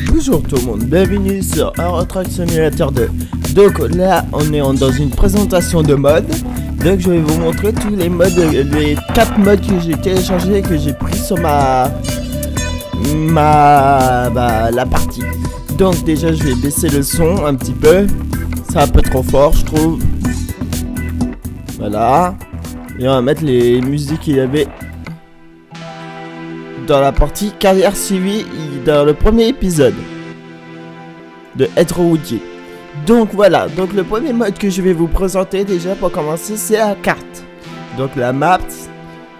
Bonjour tout le monde, bienvenue sur Euro Truck Simulator 2. Donc là on est dans une présentation de modes. Donc je vais vous montrer tous les modes, les 4 modes que j'ai téléchargés et que j'ai pris sur la partie. Donc déjà je vais baisser le son un petit peu. C'est un peu trop fort je trouve. Voilà. Et on va mettre les musiques qu'il y avait dans la partie carrière suivie dans le premier épisode de Être routier. Donc voilà, donc le premier mode que je vais vous présenter déjà pour commencer, c'est la carte. Donc la map,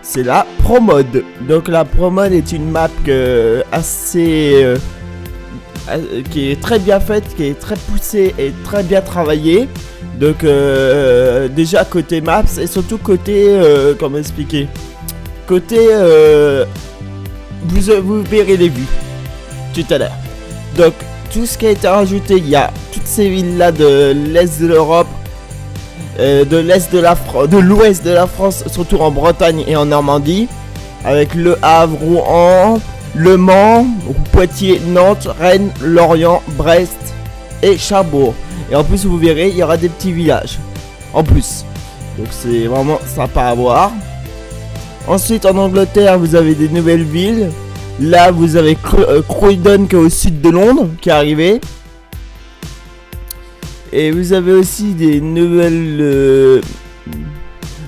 c'est la Pro Mode. Donc la Pro Mode est une map qui est très bien faite, qui est très poussée et très bien travaillée. Donc déjà côté maps et surtout côté comment expliquer, côté vous verrez les vues tout à l'heure. Donc tout ce qui a été rajouté, il y a toutes ces villes là de l'est de l'Europe, de l'est de de l'ouest de la France, surtout en Bretagne et en Normandie, avec Le Havre, Rouen, Le Mans, Poitiers, Nantes, Rennes, Lorient, Brest et Cherbourg. Et en plus vous verrez, il y aura des petits villages en plus. Donc c'est vraiment sympa à voir. Ensuite en Angleterre vous avez des nouvelles villes. Là vous avez Croydon qui est au sud de Londres qui est arrivé. Et vous avez aussi des nouvelles...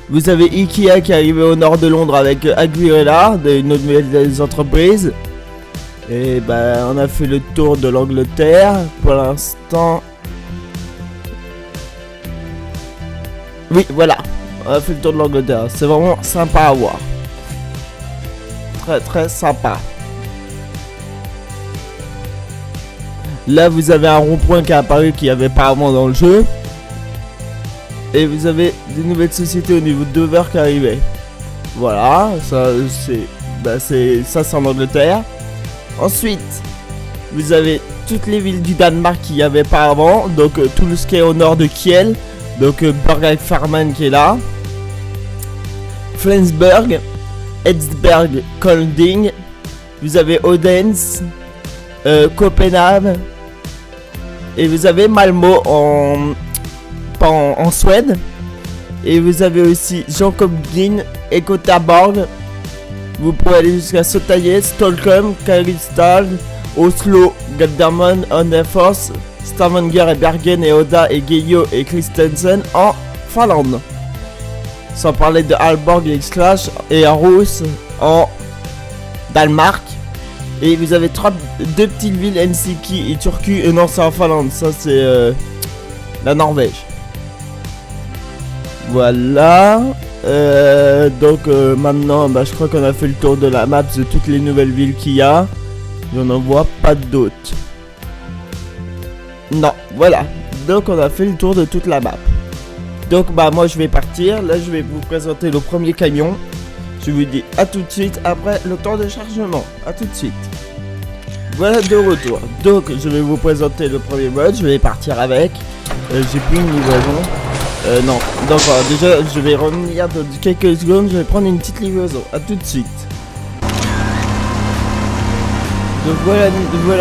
vous avez Ikea qui est arrivé au nord de Londres avec Aguilera, une nouvelle entreprise. Et bah on a fait le tour de l'Angleterre pour l'instant. Oui voilà, on a fait le tour de l'Angleterre, c'est vraiment sympa à voir. Très très sympa. Là vous avez un rond-point qui est apparu qui n'y avait pas avant dans le jeu. Et vous avez des nouvelles sociétés au niveau de Dover qui arrivaient. Voilà, ça c'est en Angleterre. Ensuite, vous avez toutes les villes du Danemark qu'il n'y avait pas avant. Donc tout ce qui est au nord de Kiel. Donc Berg-Farman qui est là. Flensburg, Edsberg, Kolding. Vous avez Odense, Copenhague. Et vous avez Malmö en Suède. Et vous avez aussi Jönköping et Göteborg. Vous pouvez aller jusqu'à Södertälje, Stockholm, Karlstad, Oslo, Gardermoen, Hönefoss, Stavanger et Bergen et Oda et Geio et Kristiansand en Finlande. Sans parler de Aalborg et Slash et Aarhus en Danemark. Et vous avez deux petites villes, Helsinki et Turku. Et non, c'est en Finlande, ça c'est la Norvège. Voilà. Donc maintenant, je crois qu'on a fait le tour de la map de toutes les nouvelles villes qu'il y a. Je n'en vois pas d'autres. Non, voilà. Donc on a fait le tour de toute la map. Donc moi je vais partir. Là je vais vous présenter le premier camion. Je vous dis à tout de suite après le temps de chargement. À tout de suite. Voilà de retour. Donc je vais vous présenter le premier mode. Je vais partir avec. J'ai plus une livraison. Non. Donc déjà je vais revenir dans quelques secondes. Je vais prendre une petite livraison. À tout de suite. Donc voilà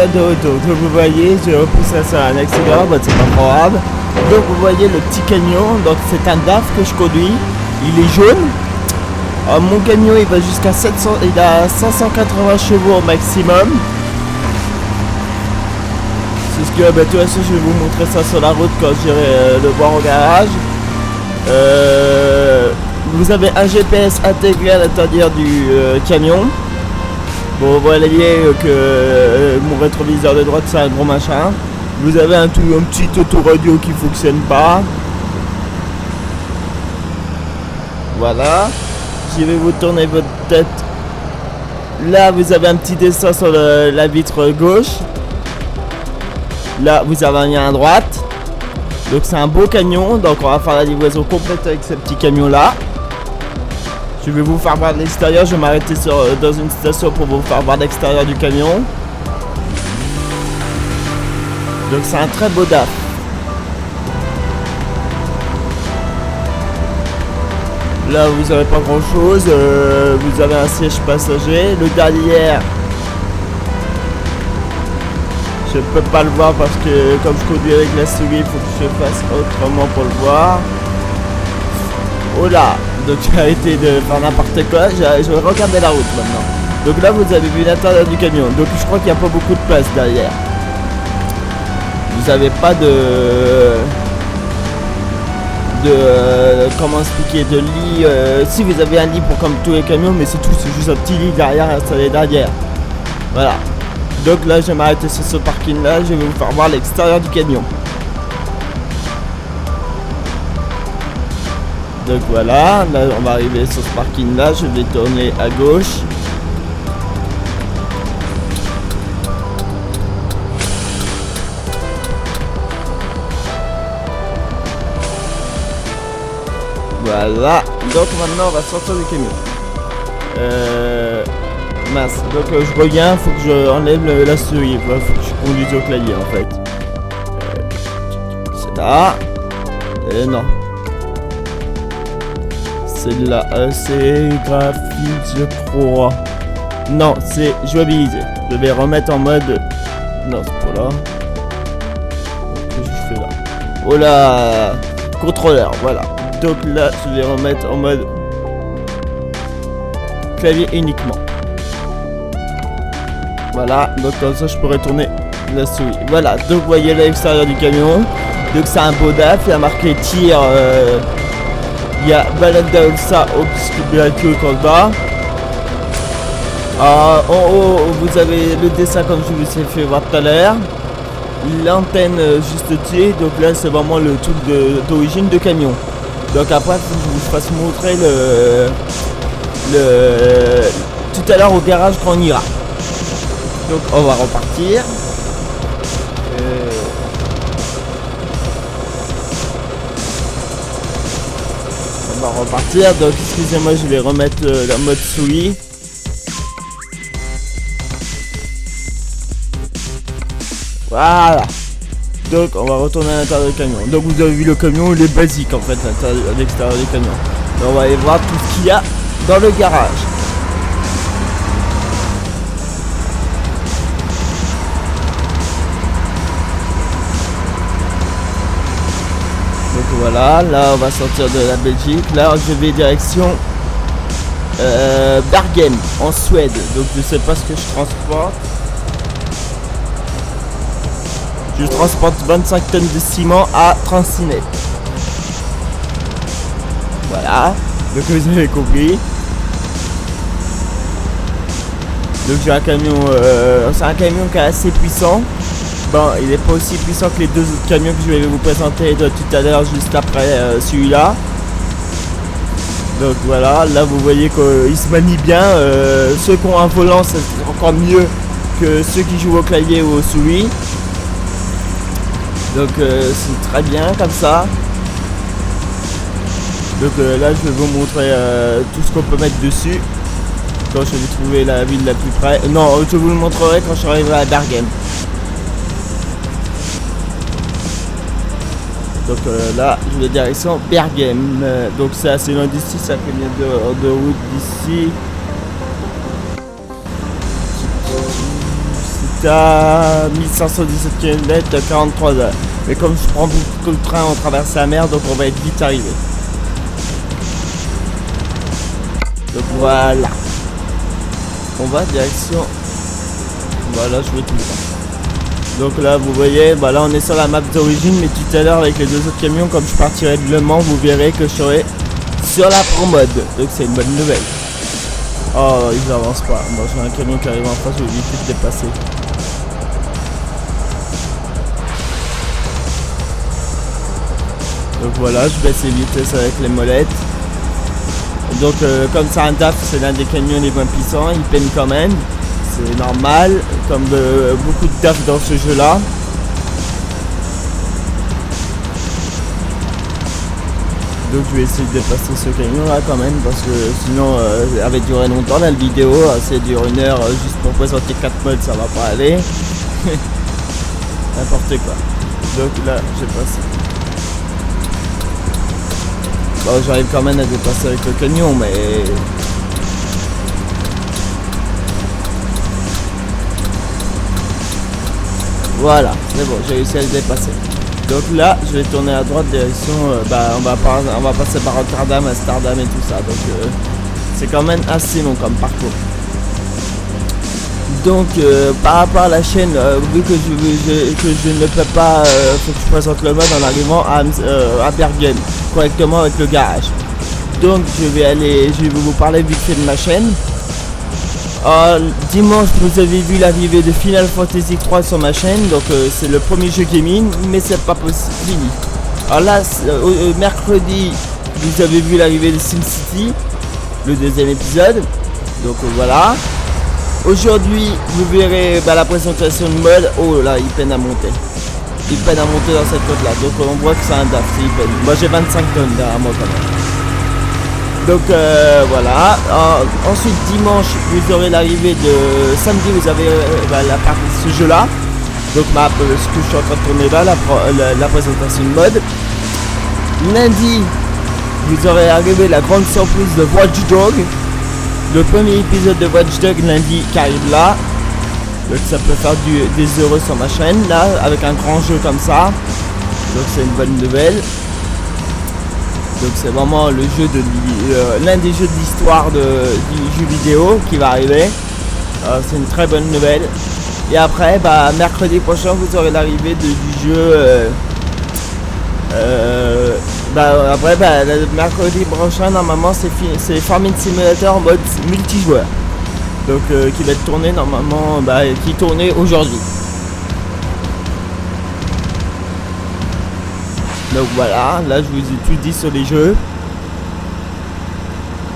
de retour. Donc vous voyez, j'ai repoussé ça à un accident, c'est pas grave. Donc vous voyez le petit camion, donc c'est un DAF que je conduis. Il est jaune. Alors, mon camion il va jusqu'à 700, il a 580 chevaux au maximum. C'est ce que de toute façon je vais vous montrer ça sur la route quand j'irai le voir au garage. Vous avez un GPS intégré à l'intérieur du camion. Bon, vous voyez que mon rétroviseur de droite c'est un gros machin. Vous avez un petit autoradio qui fonctionne pas. Voilà. Je vais vous tourner votre tête. Là vous avez un petit dessin sur la vitre gauche. Là vous avez un lien à droite. Donc c'est un beau camion. Donc on va faire la livraison complète avec ce petit camion là. Je vais vous faire voir de l'extérieur. Je vais m'arrêter dans une station pour vous faire voir l'extérieur du camion. Donc c'est un très beau DAF. Là vous avez pas grand chose, vous avez un siège passager, le derrière je peux pas le voir parce que comme je conduis avec la souris, il faut que je fasse autrement pour le voir. Oh là, donc j'ai arrêté de faire n'importe quoi, je vais regarder la route maintenant. Donc là vous avez vu l'intérieur du camion, donc je crois qu'il n'y a pas beaucoup de place derrière. Vous avez pas comment expliquer, de lit, si vous avez un lit pour comme tous les camions, mais c'est tout, c'est juste un petit lit derrière installé derrière. Voilà. Donc là je vais m'arrêter sur ce parking là, je vais vous faire voir l'extérieur du camion. Donc voilà, là on va arriver sur ce parking là, je vais tourner à gauche. Voilà, donc maintenant on va sortir du camion. Mince, donc je reviens, faut que je enlève la souris, faut que je conduise au clavier en fait. C'est là. Non. C'est là, c'est graphique je crois. Non, c'est jouabiliser. Je vais remettre en mode... Non, c'est pas là. Qu'est-ce que je fais là? Oh là, contrôleur, voilà. Donc là, je vais remettre en mode clavier uniquement. Voilà, donc comme ça je pourrais tourner la souris. Voilà, donc vous voyez l'extérieur du camion. Donc c'est un beau DAF, il y a marqué tir. Il y a Balanda Ulsa au Biscuit en bas. En haut, vous avez le dessin comme je vous ai fait voir tout à l'heure. L'antenne juste dessus. Donc là, c'est vraiment le truc d'origine de camion. Donc après, il faut que je vous fasse montrer tout à l'heure au garage quand on ira. Donc on va repartir. On va repartir. Donc excusez-moi, je vais remettre la mode souris. Voilà. Donc on va retourner à l'intérieur du camion. Donc vous avez vu le camion, il est basique en fait à l'extérieur du camion. Donc on va aller voir tout ce qu'il y a dans le garage. Donc voilà, là on va sortir de la Belgique. Là je vais direction Bergen en Suède. Donc je sais pas ce que je transporte. Je transporte 25 tonnes de ciment à Transinet. Voilà, donc vous avez compris. Donc j'ai un camion, c'est un camion qui est assez puissant. Bon, il n'est pas aussi puissant que les deux autres camions que je vais vous présenter tout à l'heure, juste après celui-là. Donc voilà, là vous voyez qu'il se manie bien. Ceux qui ont un volant, c'est encore mieux que ceux qui jouent au clavier ou au souris. Donc c'est très bien comme ça. Donc là je vais vous montrer tout ce qu'on peut mettre dessus. Quand je vais trouver la ville la plus près. Non, je vous le montrerai quand je serai à Bergen. Donc là je vais direction Bergen. Donc c'est assez loin d'ici, ça fait bien de route d'ici. C'est à 1517 km, 43 heures. Mais comme je prends beaucoup de train, on traverse la mer, donc on va être vite arrivé. Donc voilà. On va direction. Voilà, je vais tout le temps. Donc là, vous voyez, bah là on est sur la map d'origine, mais tout à l'heure avec les deux autres camions, comme je partirai de Le Mans, vous verrez que je serai sur la Pro Mode. Donc c'est une bonne nouvelle. Oh, ils avancent pas. Moi j'ai un camion qui arrive en face, je vais éviter de dépasser. Donc voilà, je baisse les vitesses avec les molettes. Donc comme c'est un DAF, c'est l'un des camions les moins puissants, il peine quand même. C'est normal, comme beaucoup de DAF dans ce jeu là. Donc je vais essayer de dépasser ce camion là quand même, parce que sinon ça va durer longtemps la vidéo. Ça dure 1 heure juste pour présenter 4 modes, ça va pas aller. N'importe quoi. Donc là j'ai passé. Bon, j'arrive quand même à dépasser avec le camion, mais... Voilà, c'est bon, j'ai réussi à le dépasser. Donc là, je vais tourner à droite, direction... on va passer par Rotterdam, Amsterdam et tout ça. Donc c'est quand même assez long comme parcours. Donc par rapport à la chaîne, vu que je ne peux pas, faut que je présente le mode en arrivant à Bergen, correctement avec le garage. Donc je vais vous parler vite fait de ma chaîne. Dimanche, vous avez vu l'arrivée de Final Fantasy 3 sur ma chaîne, donc c'est le premier jeu gaming, mais c'est pas possible fini. Alors là, mercredi, vous avez vu l'arrivée de SimCity, le deuxième épisode, donc voilà. Aujourd'hui, vous verrez la présentation de mode. Oh là, il peine à monter. Il peine à monter dans cette côte là. Donc on voit que c'est un DAF, il peine. Moi j'ai 25 tonnes derrière moi quand même. Donc voilà. Ensuite dimanche, vous aurez l'arrivée de... Samedi, vous avez la partie de ce jeu là. Donc ce que je suis en train de tourner là, la présentation de mode. Lundi, vous aurez arrivé la grande surprise de Watch Dogs. Le premier épisode de Watch Dogs lundi qui arrive là. Donc ça peut faire des heureux sur ma chaîne là, avec un grand jeu comme ça. Donc c'est une bonne nouvelle. Donc c'est vraiment le jeu de l'un des jeux de l'histoire du jeu vidéo qui va arriver. C'est une très bonne nouvelle. Et après, mercredi prochain, vous aurez l'arrivée du jeu. Le mercredi prochain, normalement, c'est Farming Simulator en mode multijoueur. Donc, qui va être tourné normalement, qui tournait aujourd'hui. Donc voilà, là je vous ai tout dit sur les jeux.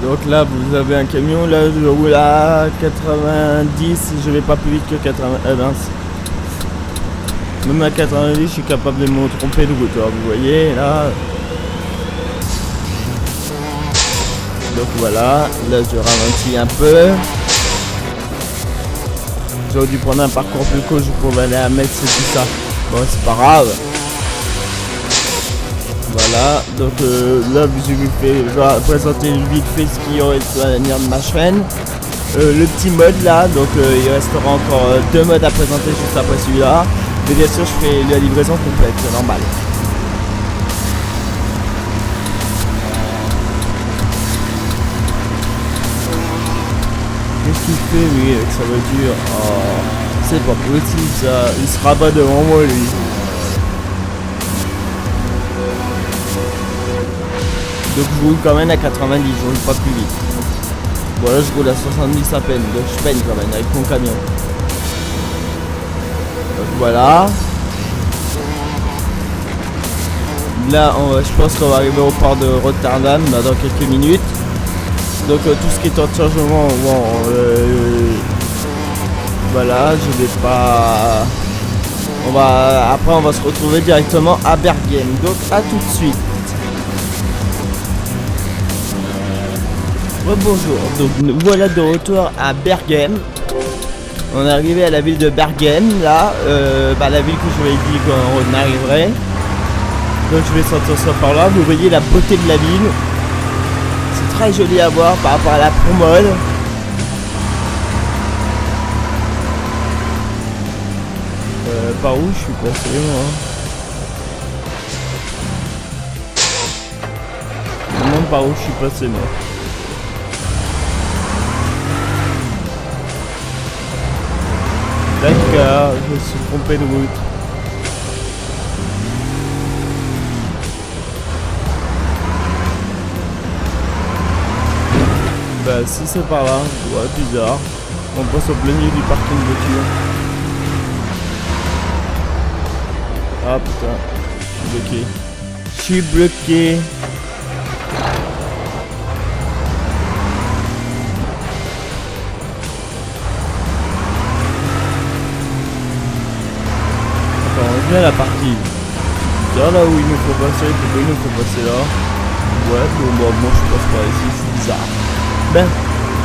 Donc là, vous avez un camion, là je roule à 90, je vais pas plus vite que 80. Même à 90, je suis capable de me tromper de route, vous voyez là. Donc voilà, là je ralentis un peu. J'aurais dû prendre un parcours plus court pour aller à Metz et tout ça. Bon, c'est pas grave. Voilà, donc là je vais présenter vite fait ce qui aurait été à l'avenir de ma chaîne. Le petit mode là, donc il restera encore 2 modes à présenter juste après celui-là. Mais bien sûr je fais la livraison complète, c'est normal. Qu'est-ce qu'il fait lui avec sa voiture? Oh, c'est pas possible ça, il se rabat devant moi lui. Donc je roule quand même à 90, je roule pas plus vite. Bon là je roule à 70 à peine, donc je peine quand même avec mon camion. Donc voilà. Là je pense qu'on va arriver au port de Rotterdam dans quelques minutes. Donc tout ce qui est en chargement, voilà, je vais pas... Après on va se retrouver directement à Bergen. Donc à tout de suite. Bonjour, donc nous voilà de retour à Bergen. On est arrivé à la ville de Bergen, là, la ville que je vous avais dit qu'on arriverait. Donc je vais sortir ça par là, vous voyez la beauté de la ville. C'est très joli à voir par rapport à la promole. Par où je suis passé moi? Je me demande par où je suis passé moi. D'accord, je me suis trompé de route. Si c'est par là, ouais, bizarre. On passe au plein milieu du parking de voiture. Ah putain, je suis bloqué. On vient à la partie. Là où il nous faut passer, pourquoi il nous faut passer là? Ouais, bon, moi je passe par ici, c'est bizarre. Ben,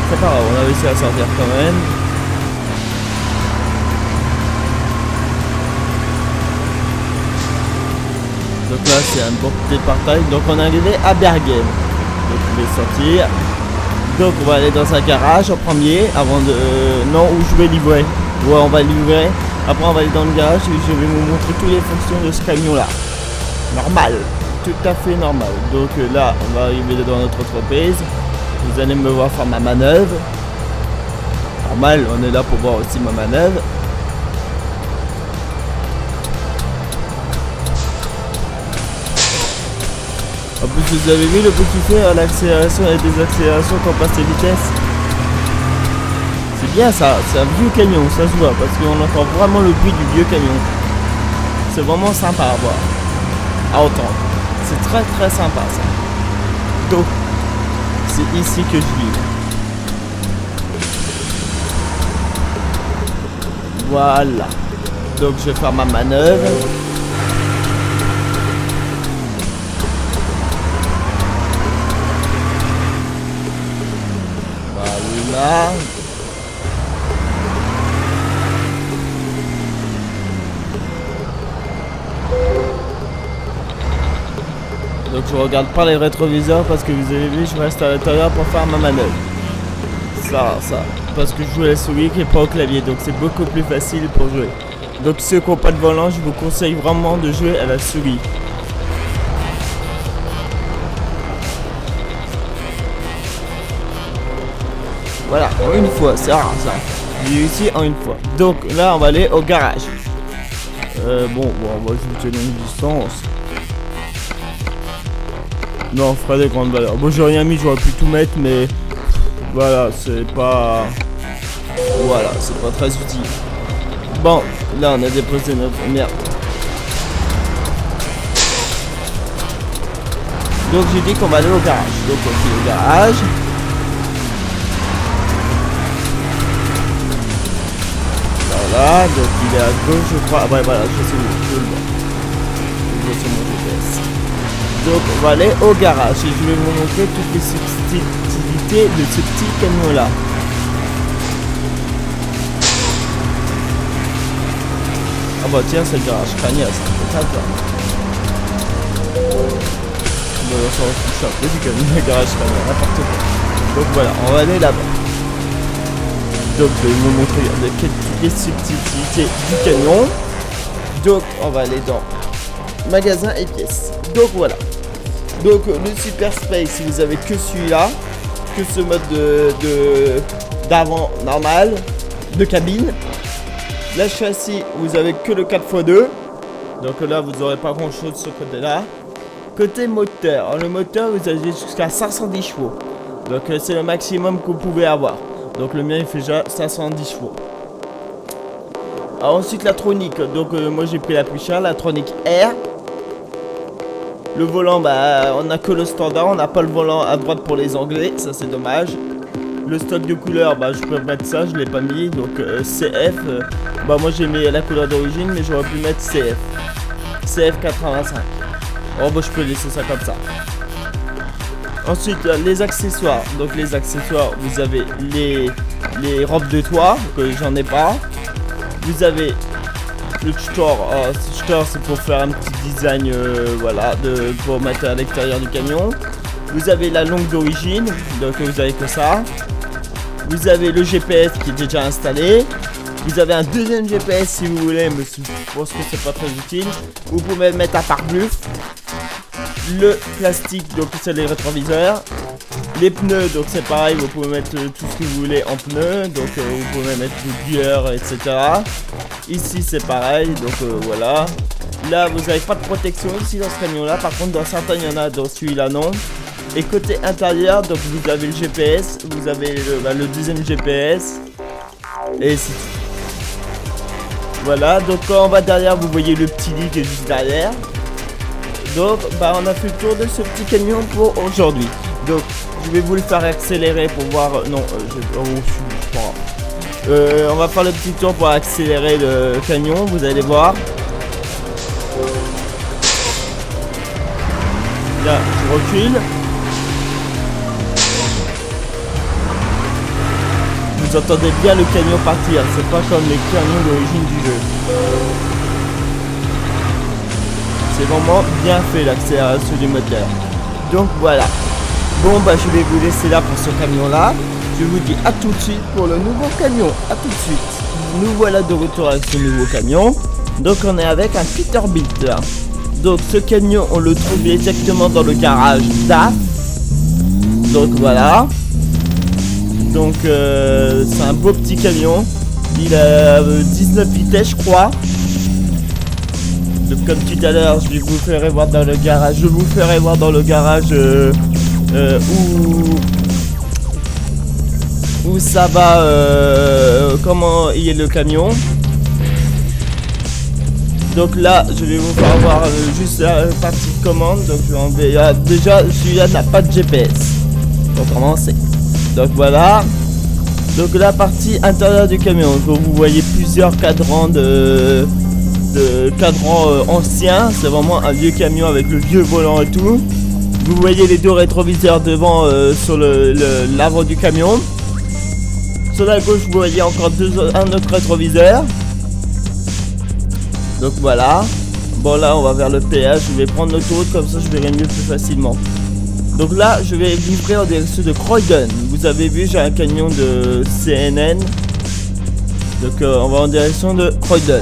c'est pas grave, on a réussi à sortir quand même. Donc Donc là c'est un bon départage. Donc on est arrivé à Bergen. Donc je vais sortir. Donc on va aller dans un garage en premier avant de... non, où je vais livrer. Ouais, on va livrer. Après on va aller dans le garage et je vais vous montrer toutes les fonctions de ce camion là. Normal. Tout à fait normal. Donc là on va arriver dans notre entreprise. Vous allez me voir faire ma manœuvre. Normal, on est là pour voir aussi ma manœuvre. En plus vous avez vu le bruit qu'il fait à l'accélération et la désaccélération quand on passe les vitesses. C'est bien ça, c'est un vieux camion, ça se voit parce qu'on entend vraiment le bruit du vieux camion. C'est vraiment sympa à voir, à entendre. C'est très très sympa ça. Donc c'est ici que je vis. Voilà. Donc je vais faire ma manœuvre. Voilà. Donc je regarde pas les rétroviseurs parce que vous avez vu, je reste à l'intérieur pour faire ma manœuvre. Ça. Parce que je joue à la souris et pas au clavier, donc c'est beaucoup plus facile pour jouer. Donc ceux qui n'ont pas de volant, je vous conseille vraiment de jouer à la souris. Voilà, en une fois, c'est rare ça. J'ai réussi en une fois. Donc là, on va aller au garage. Bon, on va juste tenir une distance. Non, on fera des grandes valeurs. Bon, j'ai rien mis, j'aurais pu tout mettre, mais voilà, c'est pas... Voilà, c'est pas très utile. Bon, là, on a déposé notre... Merde. Donc, j'ai dit qu'on va aller au garage. Donc, on fait au garage. Voilà, donc il est à gauche, je crois. Ah ouais, voilà, je sais où. Je le vois. Je vois sur mon GPS. Donc on va aller au garage et je vais vous montrer toutes les subtilités de ce petit camion là. Ah bah tiens, c'est le garage Crania, ça fait très peur. Bon, on s'en fiche un peu du camion, le garage Crania, n'importe quoi. Donc voilà, on va aller là-bas. Donc je vais vous montrer toutes les subtilités du camion. Donc on va aller dans magasin et pièces. Donc voilà. Donc le Super Space, vous avez que celui-là, que ce mode d'avant normal, de cabine. La châssis, vous avez que le 4x2. Donc là, vous n'aurez pas grand chose de ce côté-là. Côté moteur, alors, le moteur, vous avez jusqu'à 510 chevaux. Donc c'est le maximum que vous pouvez avoir. Donc le mien, il fait déjà 510 chevaux. Alors ensuite, la tronique. Donc moi, j'ai pris la plus chère, la tronique R. Le volant, bah, on n'a que le standard, on n'a pas le volant à droite pour les anglais, ça c'est dommage. Le stock de couleurs, bah, je peux mettre ça, je l'ai pas mis, donc CF, bah moi j'ai mis la couleur d'origine, mais j'aurais pu mettre CF. CF 85. Oh bah je peux laisser ça comme ça. Ensuite, les accessoires. Donc les accessoires, vous avez les robes de toit, que j'en ai pas. Vous avez le tutor, c'est pour faire un petit design, voilà, pour mettre à l'extérieur du camion. Vous avez la longue d'origine, donc vous avez que ça. Vous avez le GPS qui est déjà installé. Vous avez un deuxième GPS si vous voulez, mais je pense que c'est pas très utile. Vous pouvez mettre un pare-bluff. Le plastique, donc c'est les rétroviseurs. Les pneus, donc c'est pareil, vous pouvez mettre tout ce que vous voulez en pneus. Donc vous pouvez mettre du gear, etc. Ici c'est pareil, donc voilà. Là vous n'avez pas de protection ici dans ce camion là. Par contre dans certains il y en a, dans celui-là non. Et côté intérieur, donc vous avez le GPS, vous avez le deuxième GPS. Et c'est tout. Voilà, donc quand on va derrière, vous voyez le petit lit qui est juste derrière. Donc bah on a fait le tour de ce petit camion pour aujourd'hui. Donc je vais vous le faire accélérer pour voir. Non, on va faire le petit tour pour accélérer le camion, vous allez voir. Là, je recule. Vous entendez bien le camion partir, c'est pas comme les camions d'origine du jeu. C'est vraiment bien fait l'accélération du moteur. Donc voilà. Bon bah je vais vous laisser là pour ce camion là. Je vous dis à tout de suite pour le nouveau camion. À tout de suite. Nous voilà de retour avec ce nouveau camion. Donc on est avec un Peterbilt là. Donc ce camion on le trouve exactement dans le garage DAF. Donc voilà. Donc c'est un beau petit camion. Il a 19 vitesses je crois. Donc comme tout à l'heure je vous ferai voir dans le garage. Je vous ferai voir dans le garage où ça va, comment il est le camion. Donc là je vais vous faire voir juste la partie de commande. Donc je vais enlever, déjà celui-là n'a pas de GPS pour commencer. Donc voilà. Donc la partie intérieure du camion, donc vous voyez plusieurs cadrans cadrans anciens. C'est vraiment un vieux camion avec le vieux volant et tout. Vous voyez les deux rétroviseurs devant sur l'avant du camion. Sur la gauche vous voyez encore un autre rétroviseur. Donc voilà. Bon là on va vers le péage. Je vais prendre l'autoroute comme ça je verrai mieux plus facilement. Donc là je vais livrer en direction de Croydon. Vous avez vu j'ai un camion de CNN. Donc on va en direction de Croydon.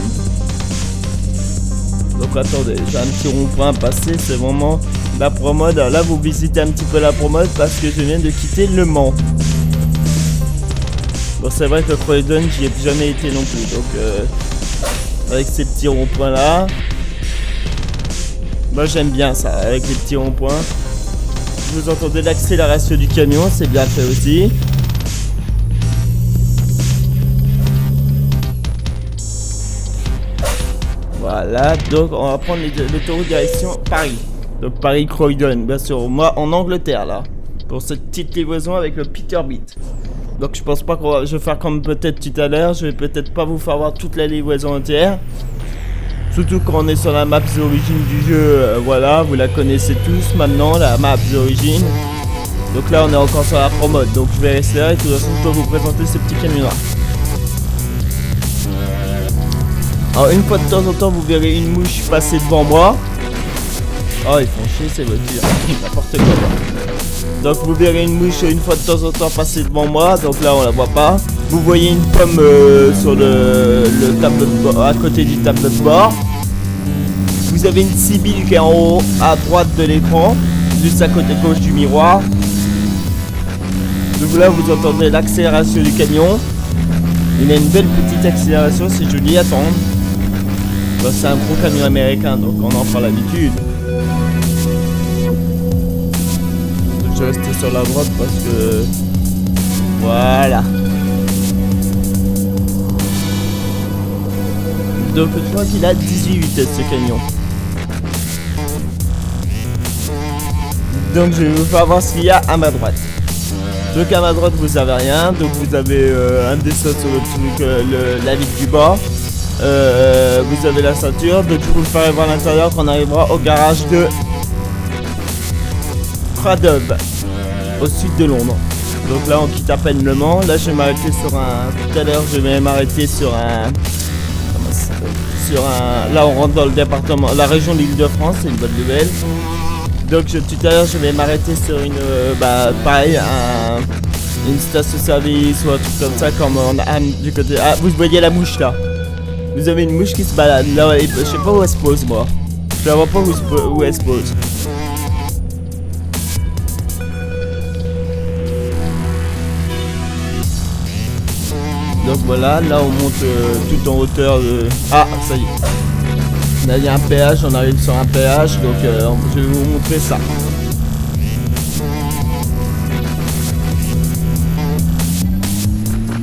Donc attendez, j'ai un petit rond-point à passer. C'est vraiment la promode. Là vous visitez un petit peu la promode parce que je viens de quitter Le Mans. Bon c'est vrai que Croydon j'y ai jamais été non plus. Donc avec ces petits ronds-points là. Moi j'aime bien ça avec les petits ronds-points. Vous entendez l'accélération du camion, c'est bien fait aussi. Voilà, donc on va prendre l'autoroute direction Paris. Donc Paris-Croydon, bien sûr, moi en Angleterre là. Pour cette petite livraison avec le Peterbilt. Donc je pense pas je vais faire comme peut-être tout à l'heure. Je vais peut-être pas vous faire voir toute la livraison entière. Surtout quand on est sur la map d'origine du jeu, voilà, vous la connaissez tous maintenant, la map d'origine. Donc là on est encore sur la pro mode, donc je vais rester là et de toute façon je peux vous présenter ce petit camion là. Alors une fois de temps en temps vous verrez une mouche passer devant moi. Oh ils font chier ces voitures, n'importe quoi. Donc vous verrez une mouche une fois de temps en temps passer devant moi, donc là on la voit pas. Vous voyez une pomme sur le tableau de bord, à côté du tableau de bord. Vous avez une Sibylle qui est en haut à droite de l'écran, juste à côté gauche du miroir. Donc là vous entendez l'accélération du camion. Il a une belle petite accélération, c'est joli à attendre. Bon, c'est un gros camion américain donc on en prend l'habitude. Je vais rester sur la droite parce que voilà. Donc je crois qu'il a 18 vitesses ce camion. Donc je vais vous faire voir ce qu'il y a à ma droite. Donc à ma droite vous avez rien. Donc vous avez un dessin sur le truc, la vitre du bas. Vous avez la ceinture. Donc je vous ferai voir l'intérieur quand on arrivera au garage de Craddock, au sud de Londres. Donc là on quitte à peine Le Mans. Là je vais m'arrêter sur un... Tout à l'heure je vais m'arrêter sur un... Là on rentre dans le département, la région de l'Île-de-France, c'est une bonne nouvelle. Donc tout à l'heure je vais m'arrêter sur une, pareil, une station-service ou un truc comme ça, comme on a du côté. Ah, vous voyez la mouche là. Vous avez une mouche qui se balade là, je sais pas où elle se pose moi. Je la vois pas où elle se pose. Donc voilà, là on monte tout en hauteur de... Ah, ça y est. Là il y a un péage, on arrive sur un péage, donc je vais vous montrer ça.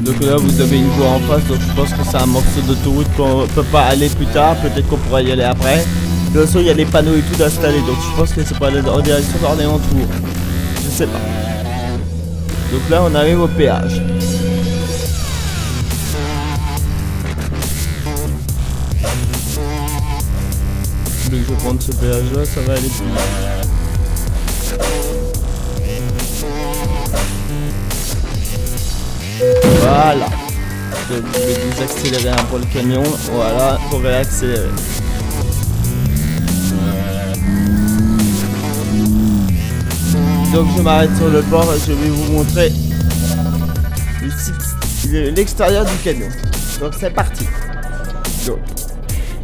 Donc là vous avez une voie en face, donc je pense que c'est un morceau d'autoroute qu'on peut pas aller plus tard, peut-être qu'on pourra y aller après. De toute façon il y a les panneaux et tout installés, donc je pense que c'est pas aller en direction d'Orléans-Tours. Je sais pas. Donc là on arrive au péage. Donc je vais prendre ce péage là, ça va aller plus vite. Voilà. Donc je vais désaccélérer un peu le camion, voilà, pour réaccélérer. Donc je m'arrête sur le bord et je vais vous montrer l'extérieur du camion. Donc c'est parti. Donc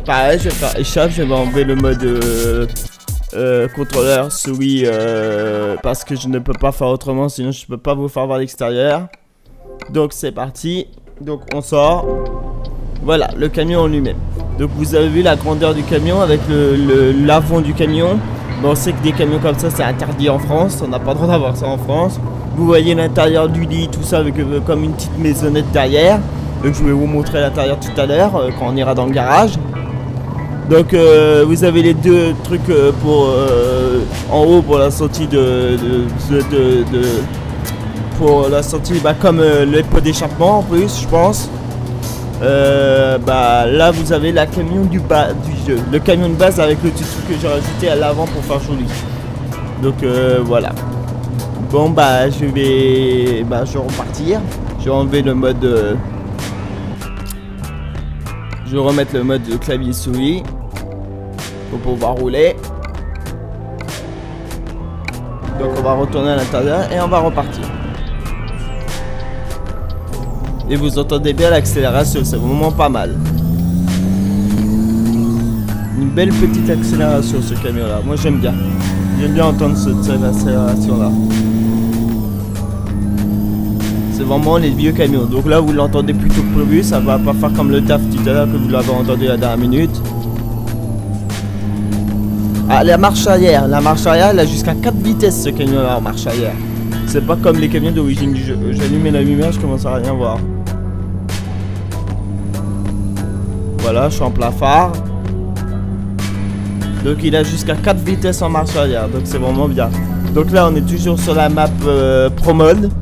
pareil, je vais faire échappe, je vais enlever le mode contrôleur souris parce que je ne peux pas faire autrement, sinon je peux pas vous faire voir l'extérieur. Donc c'est parti. Donc on sort. Voilà le camion en lui-même. Donc vous avez vu la grandeur du camion avec l'avant du camion. Bon, on sait que des camions comme ça c'est interdit en France, on n'a pas le droit d'avoir ça en France. Vous voyez l'intérieur du lit, tout ça avec comme une petite maisonnette derrière. Donc je vais vous montrer l'intérieur tout à l'heure quand on ira dans le garage. Donc vous avez les deux trucs pour en haut pour la sortie pour la sortie comme les pots d'échappement en plus je pense. Là vous avez la camion du bas du jeu, le camion de base avec le petit truc que j'ai rajouté à l'avant pour faire joli. Donc voilà. Bon je vais repartir. Je vais enlever le mode je vais remettre le mode clavier souris pour pouvoir rouler. Donc on va retourner à l'intérieur et on va repartir. Et vous entendez bien l'accélération, c'est vraiment pas mal. Une belle petite accélération ce camion là, moi j'aime bien. J'aime bien entendre cette accélération là. C'est vraiment les vieux camions. Donc là vous l'entendez plutôt plus, ça va pas faire comme le DAF tout à l'heure que vous l'avez entendu la dernière minute. Ah, la marche arrière, elle a jusqu'à 4 vitesses ce camion là en marche arrière. C'est pas comme les camions d'origine du jeu. J'ai allumé la lumière, je commence à rien voir. Voilà, je suis en plein phare. Donc il a jusqu'à 4 vitesses en marche arrière, donc c'est vraiment bien. Donc là on est toujours sur la map Pro Mode.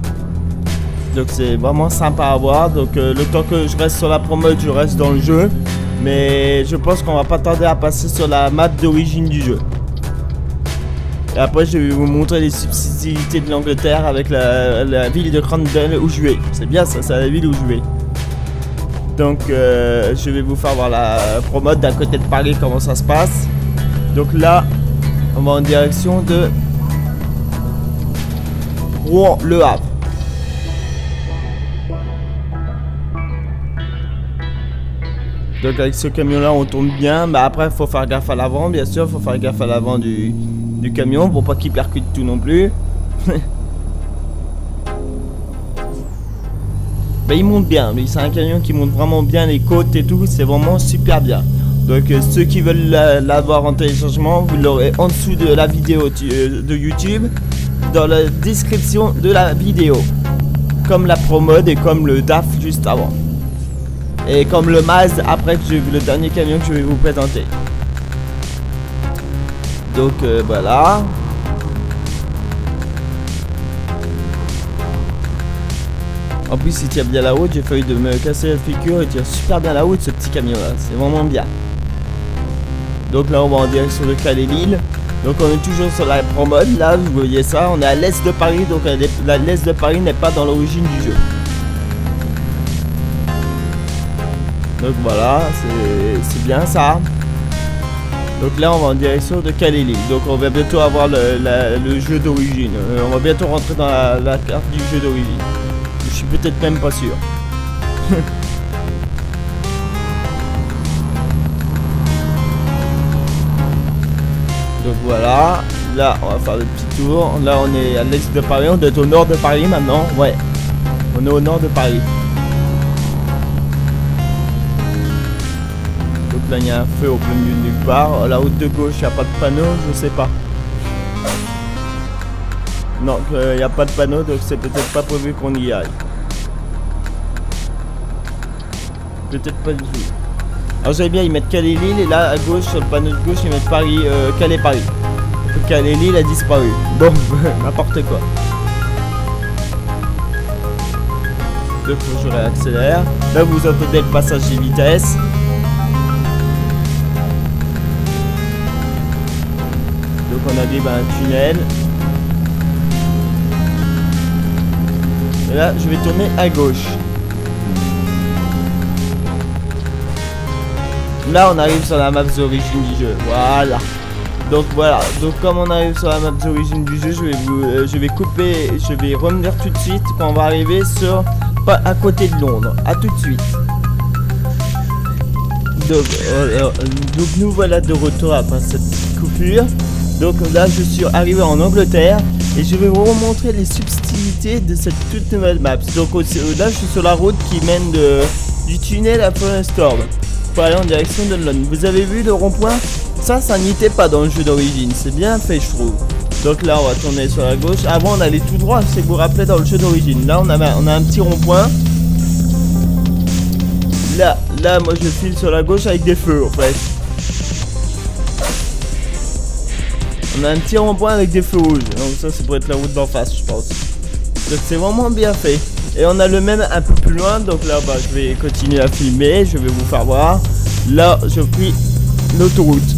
Donc c'est vraiment sympa à voir. Donc le temps que je reste sur la Pro Mode, je reste dans le jeu. Mais je pense qu'on va pas tarder à passer sur la map d'origine du jeu. Et après je vais vous montrer les subtilités de l'Angleterre avec la ville de Crandall où je vais. C'est bien ça, c'est la ville où je vais. Donc je vais vous faire voir la Pro Mode d'à côté de Paris comment ça se passe. Donc là on va en direction de Rouen, Le Havre. Donc avec ce camion là on tourne bien, mais après il faut faire gaffe à l'avant bien sûr, il faut faire gaffe à l'avant du camion pour pas qu'il percute tout non plus. Il monte bien, lui c'est un camion qui monte vraiment bien les côtes et tout, c'est vraiment super bien. Donc ceux qui veulent l'avoir en téléchargement, vous l'aurez en dessous de la vidéo de YouTube, dans la description de la vidéo. Comme la Pro Mode et comme le DAF juste avant. Et comme le Maz après que j'ai vu le dernier camion que je vais vous présenter. Donc voilà. En plus il tient bien la route, j'ai failli de me casser la figure, il tient super bien la route ce petit camion là, c'est vraiment bien. Donc là on va en direction de Calais-Lille. Donc on est toujours sur la Pro Mode, là vous voyez ça, on est à l'est de Paris, donc l'est de Paris n'est pas dans l'origine du jeu. Donc voilà, c'est bien ça. Donc là on va en direction de Calais-Lille. Donc on va bientôt avoir le jeu d'origine. On va bientôt rentrer dans la carte du jeu d'origine. Je suis peut-être même pas sûr. Donc voilà, là on va faire le petit tour. Là on est à l'est de Paris, on doit être au nord de Paris maintenant. Ouais, on est au nord de Paris. Là il y a un feu au plein milieu de nulle part. La route de gauche, il n'y a pas de panneau, je sais pas. Non, il n'y a pas de panneau, donc c'est peut-être pas prévu qu'on y aille. Peut-être pas du tout. Alors j'avais bien, ils mettent Calais-Lille et là à gauche, sur le panneau de gauche, ils mettent Paris, Calais-Paris. Calais-Lille a disparu. Bon, n'importe quoi. Donc je réaccélère. Là vous entendez le passage des vitesses. Donc on arrive à un tunnel. Et là je vais tourner à gauche. Là on arrive sur la map d'origine du jeu. Voilà. Donc voilà, donc comme on arrive sur la map d'origine du jeu, je vais couper, je vais revenir tout de suite quand on va arriver sur, pas à côté de Londres. À tout de suite. Donc nous voilà de retour après cette coupure. Donc là je suis arrivé en Angleterre et je vais vous montrer les subtilités de cette toute nouvelle map. Donc là je suis sur la route qui mène du tunnel à Forrestorm pour aller en direction de Londres. Vous avez vu le rond-point? Ça n'y était pas dans le jeu d'origine, c'est bien fait je trouve. Donc là on va tourner sur la gauche. Avant on allait tout droit, si vous vous rappelez dans le jeu d'origine. Là on a un petit rond-point. Là moi je file sur la gauche avec des feux en fait. On a un petit rond-point avec des feux rouges. Donc ça pourrait être la route d'en face je pense. Donc c'est vraiment bien fait. Et on a le même un peu plus loin. Donc là je vais continuer à filmer. Je vais vous faire voir. Là je pris l'autoroute.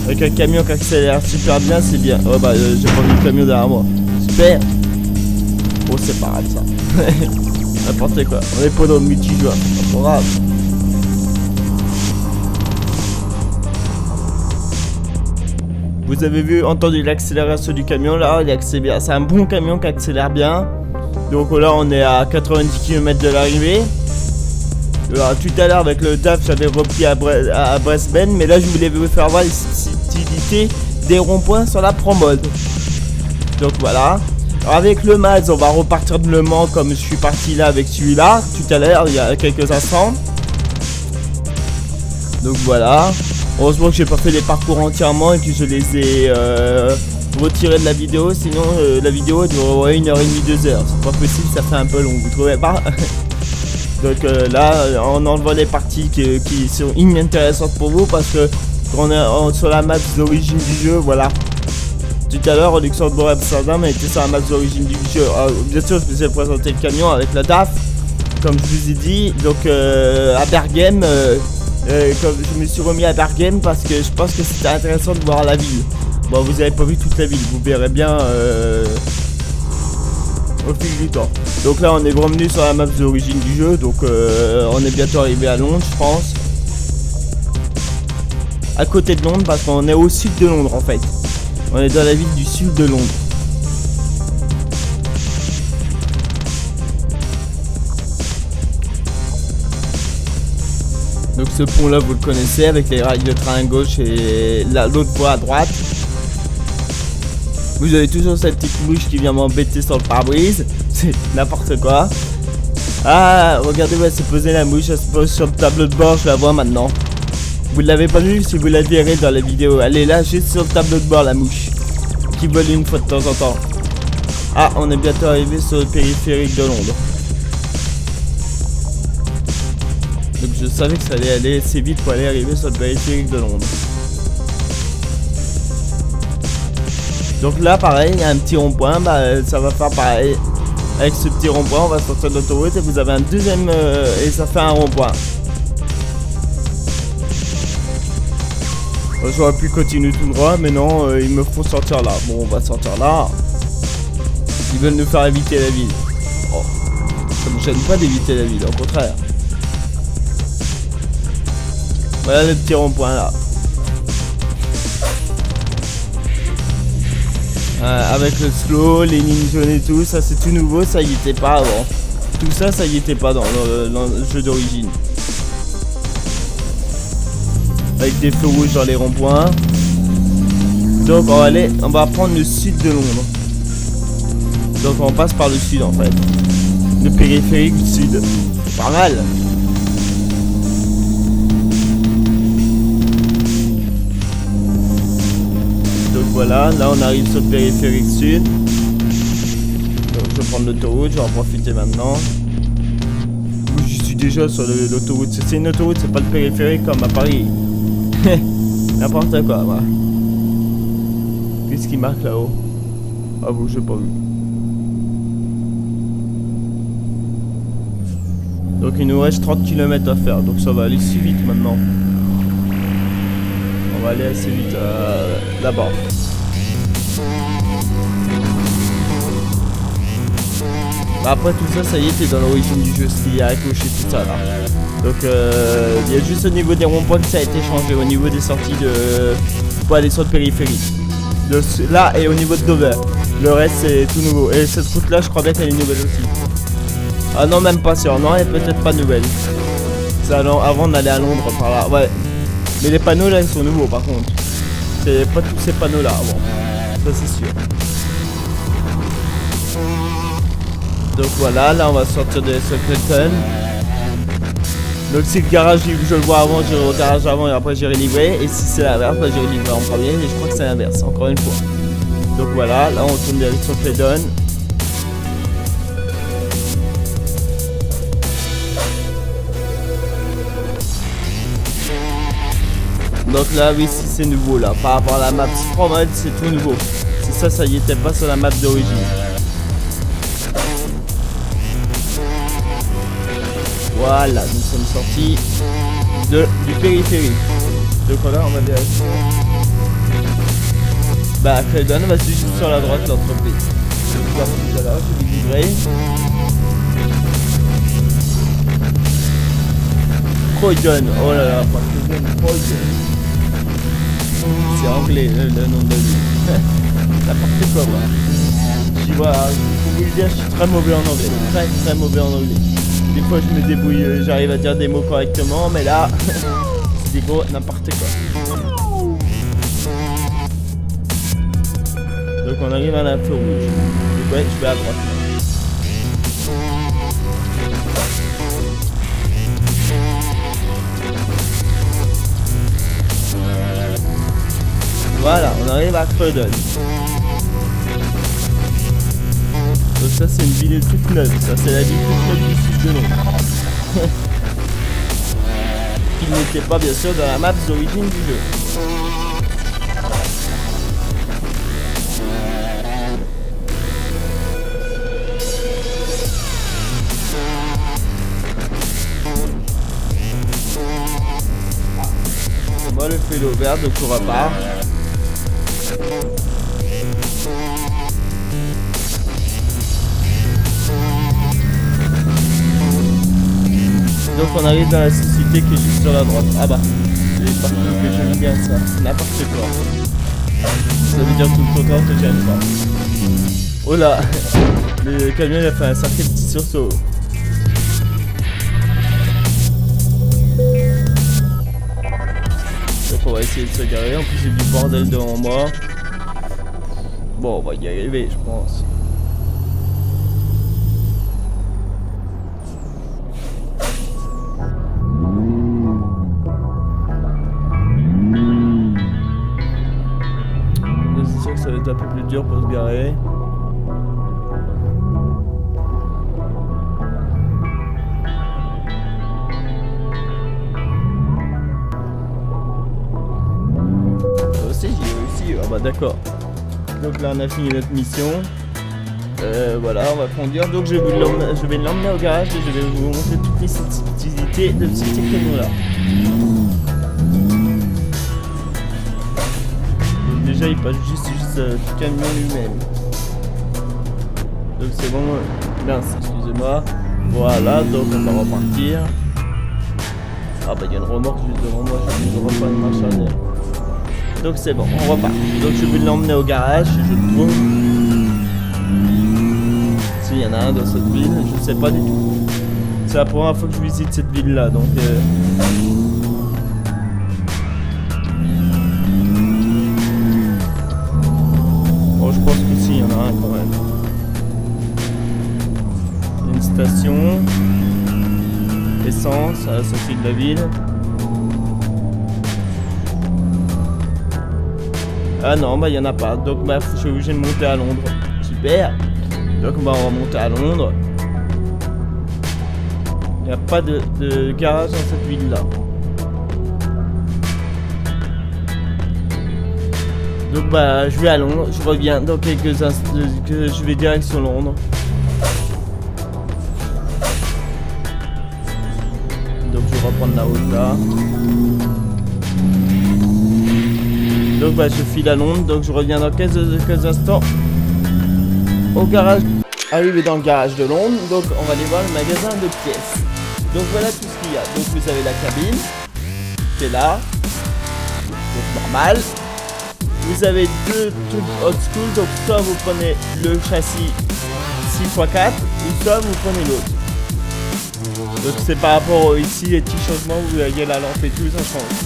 Avec un camion qui accélère super bien, c'est bien. Oh j'ai pas vu le camion derrière moi. Super. Oh c'est pas grave ça. N'importe quoi. On est pas dans le multijoueur. C'est pas grave. Vous avez entendu l'accélération du camion là, il accélère. C'est un bon camion qui accélère bien. Donc là on est à 90 km de l'arrivée. Alors, tout à l'heure avec le DAF j'avais repris à Brisbane, mais là je voulais vous faire voir les subtilités des ronds-points sur la Pro Mode. Donc voilà. Alors, avec le Mads on va repartir de Le Mans comme je suis parti là avec celui-là tout à l'heure il y a quelques instants. Donc voilà. Heureusement que j'ai pas fait les parcours entièrement et que je les ai retirés de la vidéo, sinon la vidéo durerait 1h30, 2h. C'est pas possible, ça fait un peu long, vous trouvez pas? Donc là, en enlevant les parties qui sont inintéressantes pour vous parce que quand on est sur la map d'origine du jeu, voilà. Tout à l'heure, Luxembourg et Amsterdam était sur la map d'origine du jeu. Alors, bien sûr, je vous ai présenté le camion avec la DAF, comme je vous ai dit. Donc à Berghem, comme je me suis remis à Berghem parce que je pense que c'était intéressant de voir la ville. Bon, vous avez pas vu toute la ville, vous verrez bien au fil du temps. Donc là on est revenu sur la map d'origine du jeu. Donc on est bientôt arrivé à Londres je pense. À côté de Londres parce qu'on est au sud de Londres en fait. On est dans la ville du sud de Londres. Donc ce pont là vous le connaissez avec les rails de train à gauche et l'autre voie à droite. Vous avez toujours cette petite mouche qui vient m'embêter sur le pare-brise. C'est n'importe quoi. Ah, regardez où elle s'est posée la mouche. Elle se pose sur le tableau de bord, je la vois maintenant. Vous ne l'avez pas vu, si vous la verrez dans la vidéo. Elle est là, juste sur le tableau de bord, la mouche. Qui vole une fois de temps en temps. Ah, on est bientôt arrivé sur le périphérique de Londres. Donc je savais que ça allait aller assez vite pour aller arriver sur le périphérique de Londres. Donc là pareil, il y a un petit rond-point, ça va faire pareil. Avec ce petit rond-point, on va sortir de l'autoroute et vous avez un deuxième et ça fait un rond-point. J'aurais pu continuer tout droit, mais non, il me faut sortir là. Bon, on va sortir là. Ils veulent nous faire éviter la ville. Oh, ça me gêne pas d'éviter la ville, au contraire. Voilà le petit rond-point là. Avec le slow, les lignes jaunes et tout, ça c'est tout nouveau, ça y était pas avant. Tout ça, ça y était pas dans le jeu d'origine. Avec des feux rouges dans les ronds-points. Donc on va prendre le sud de Londres. Donc on passe par le sud en fait. Le périphérique du sud. Pas mal. Donc voilà, là on arrive sur le périphérique sud. Donc je vais prendre l'autoroute, je vais en profiter maintenant. Je suis déjà sur l'autoroute. C'est une autoroute, c'est pas le périphérique comme à Paris. N'importe quoi, voilà. Qu'est-ce qui marque là-haut? Ah bon, j'ai pas vu. Donc il nous reste 30 km à faire, donc ça va aller si vite maintenant. On va aller assez vite là-bas. Après tout ça, ça y est, t'es dans l'origine du jeu, ce qui est à gauche et tout ça là. Donc il y a juste au niveau des ronds-points que ça a été changé, au niveau des sorties de... pour aller sur le périphérique. Là et au niveau de Dover. Le reste c'est tout nouveau. Et cette route là, je crois bien qu'elle est nouvelle aussi. Ah non, même pas sûr, non, elle est peut-être pas nouvelle. Ça, avant on allait à Londres par là, ouais. Mais les panneaux là, ils sont nouveaux par contre. C'est pas tous ces panneaux là, bon. Ça c'est sûr. Donc voilà, là on va sortir de Secleton. Donc si le garage, je le vois avant, j'irai au garage avant et après j'irai livrer. Et si c'est l'inverse, bah, j'irai livrer en premier. Et je crois que c'est l'inverse, encore une fois. Donc voilà, là on tourne direction Cleddon. Donc là, oui, si c'est nouveau là. Par rapport à la map Pro Mode, c'est tout nouveau. C'est ça y était pas sur la map d'origine. Voilà, nous sommes sortis du périphérique. Donc là, on va vérifier. Bah, Cleddon, c'est juste sur la droite l'entreprise. Donc là, tout à l'heure, je vais livrer. Croydon, oh là là, pas Cleddon, Croydon. C'est anglais le nom de la ville. N'importe quoi, moi. Je vois, pour vous le dire, je suis très mauvais en anglais. Très mauvais en anglais. Des fois je me débrouille, j'arrive à dire des mots correctement, mais là, c'est des gros n'importe quoi. Donc on arrive à la feu rouge. Donc ouais, je vais à droite. Voilà, on arrive à Croydon. Donc ça c'est une ville toute neuve, ça c'est la ville toute neuve du sud de Londres. Qui n'était pas bien sûr dans la map d'origine du jeu. Moi le feu est ouvert donc on repart. Donc on arrive dans la société qui est juste sur la droite. Ah bah, les parties que j'aime bien ça, n'importe quoi. Ça veut dire tout le contraire que j'aime pas. Oh là, le camion il a fait un sacré petit sursaut. Donc on va essayer de se garer, en plus j'ai du bordel devant moi. Bon, on va y arriver je pense. Ça va être un peu plus dur pour se garer. Ça aussi j'ai réussi, ah bah d'accord. Donc là on a fini notre mission. Voilà, on va conduire. Donc je vais l'emmener au garage et je vais vous montrer toutes les subtilités de ce petit camion là. Déjà il passe juste le camion lui-même. Donc c'est bon, mince, excusez-moi. Voilà, donc on va repartir. Ah bah il y a une remorque juste devant moi, je ne vois pas une marche arrière. Donc c'est bon, on repart. Donc je vais l'emmener au garage, je le trouve. S'il y en a un dans cette ville, je ne sais pas du tout. C'est la première fois que je visite cette ville là, donc oh, je pense que si, il y en a un quand même. Il y a une station. Essence à la sortie de la ville. Ah non, bah il n'y en a pas. Donc bah, je suis obligé de monter à Londres. Super. Donc bah on va monter à Londres. Il n'y a pas de garage dans cette ville là. Donc bah je vais à Londres, je reviens dans quelques instants, je vais direction Londres. Donc je vais reprendre la route là. Donc bah je file à Londres, donc je reviens dans quelques instants au garage. arrivé dans le garage de Londres. Donc on va aller voir le magasin de pièces. Donc voilà tout ce qu'il y a. Donc vous avez la cabine qui est là, donc normal. Vous avez deux trucs old school, donc soit vous prenez le châssis 6x4 ou soit vous prenez l'autre. Donc c'est par rapport ici les petits changements, vous voyez la lampe et tout, ça change.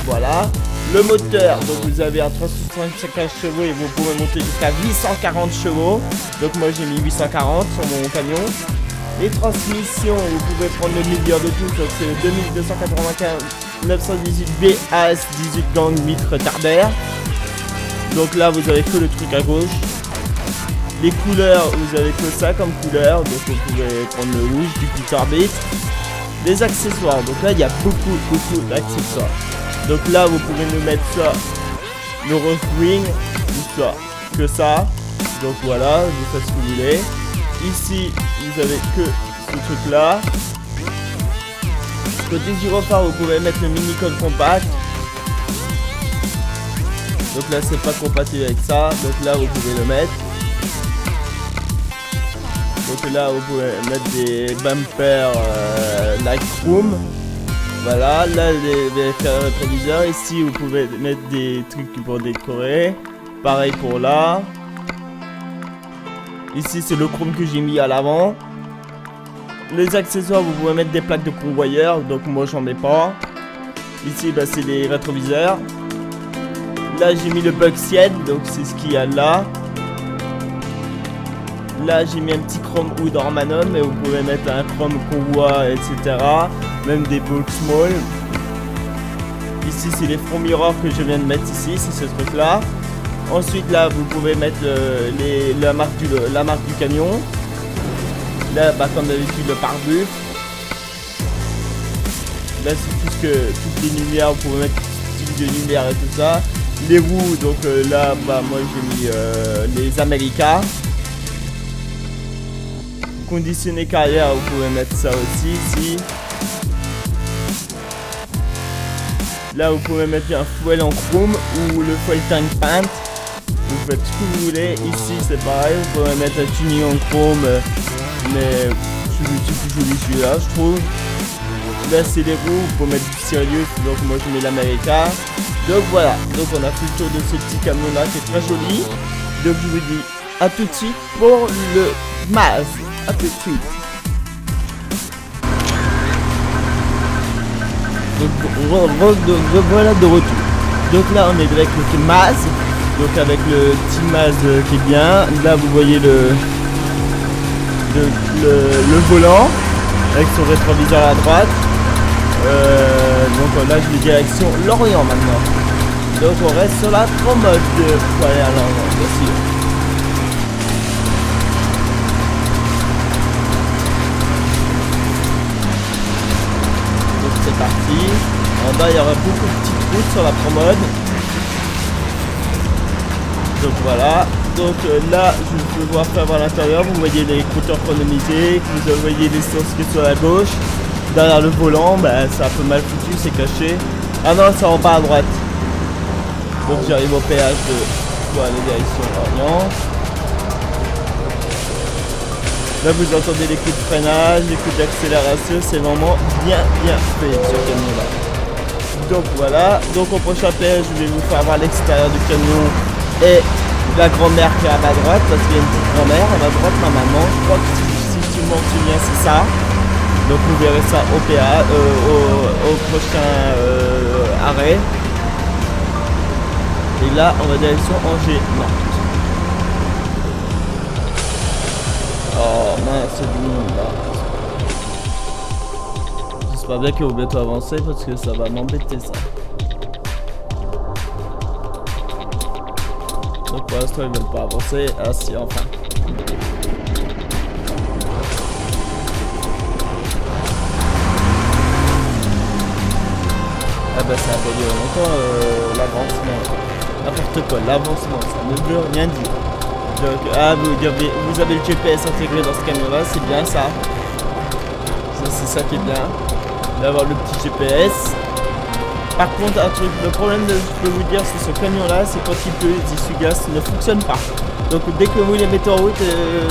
Voilà. Le moteur, donc vous avez un 375 chevaux et vous pouvez monter jusqu'à 840 chevaux. Donc moi j'ai mis 840 sur mon camion. Les transmissions, vous pouvez prendre le milieu de tout, donc c'est le 2295 918 BAS 18 gang mitre retardaire. Donc là vous avez que le truc à gauche. Les couleurs, vous avez que ça comme couleur, donc vous pouvez prendre le rouge, du cutter arbitre. Les accessoires, donc là il y a beaucoup d'accessoires. Donc là vous pouvez nous mettre ça, le rose wing, ou ça, que ça. Donc voilà, vous faites ce que vous voulez. Ici vous avez que ce truc là. Côté gyrophare vous pouvez mettre le mini code compact. Donc là c'est pas compatible avec ça, donc là vous pouvez le mettre. Donc là vous pouvez mettre des bumpers like chrome. Voilà, là les rétroviseurs. Ici vous pouvez mettre des trucs pour décorer. Pareil pour là. Ici c'est le chrome que j'ai mis à l'avant. Les accessoires, vous pouvez mettre des plaques de convoyeur, donc moi j'en ai pas. Ici bah, c'est les rétroviseurs. Là j'ai mis le Bugshed, donc c'est ce qu'il y a là. Là j'ai mis un petit chrome hood Ormanon, mais vous pouvez mettre un chrome convoi, etc. Même des bulk small. Ici c'est les front mirrors que je viens de mettre ici, c'est ce truc là. Ensuite là vous pouvez mettre la marque du camion. Là bah, comme d'habitude le pare-buff. Là c'est toutes les lumières, vous pouvez mettre tout type de lumière et tout ça. Les roues, donc là bah moi j'ai mis les America. Conditionné carrière, vous pouvez mettre ça aussi ici. Là vous pouvez mettre un foil en chrome ou le foil tank paint. Vous faites ce que vous voulez. Ici c'est pareil, vous pouvez mettre un tuning en chrome, mais c'est plus joli celui-là je trouve. Là c'est les roues, vous pouvez mettre du Sirius, donc moi je mets l'America. Donc voilà, donc on a fait le tour de ce petit camion là qui est très joli. Donc je vous dis à tout de suite pour le Maz. A tout de suite. Donc voilà de retour. Donc là on est avec le Maz. Donc avec le petit Maz qui est bien. Là vous voyez le volant avec son rétroviseur à droite. Donc là je vais direction Lorient maintenant. Donc on reste sur la commode. Voilà, alors merci. C'est parti. En bas il y aura beaucoup de petites routes sur la promode. Donc voilà. Donc là je vais voir faire à l'intérieur. Vous voyez les compteurs chronométrés. Vous voyez les sources qui sont à gauche. Derrière le volant, bah, c'est un peu mal foutu, c'est caché. Ah non, ça en bas à droite. Donc j'arrive au péage de la direction Orient. Là vous entendez les coups de freinage, les coups d'accélération, c'est vraiment bien fait ce camion là. Donc voilà, donc au prochain péage je vais vous faire voir l'extérieur du camion et la grand-mère qui est à ma droite, parce qu'il y a une petite grand-mère à ma droite normalement, je crois que si tu m'en souviens c'est ça. Donc vous verrez ça au péage, au prochain arrêt. Et là on va direction Angers. Non. Oh mince, c'est du monde là. J'espère bien qu'ils vont bientôt avancer parce que ça va m'embêter ça. Donc pour l'instant ils veulent pas avancer. Ah si, enfin. Ah bah ça a pas duré longtemps l'avancement. N'importe quoi, l'avancement, ça ne veut rien dire. Donc, ah, vous avez le GPS intégré dans ce camion là, c'est bien ça. C'est ça qui est bien, d'avoir le petit GPS. Par contre, un truc, le problème je peux vous dire sur ce camion là, c'est quand il pleut, les essuie-glaces ne fonctionnent pas. Donc dès que vous les mettez en route,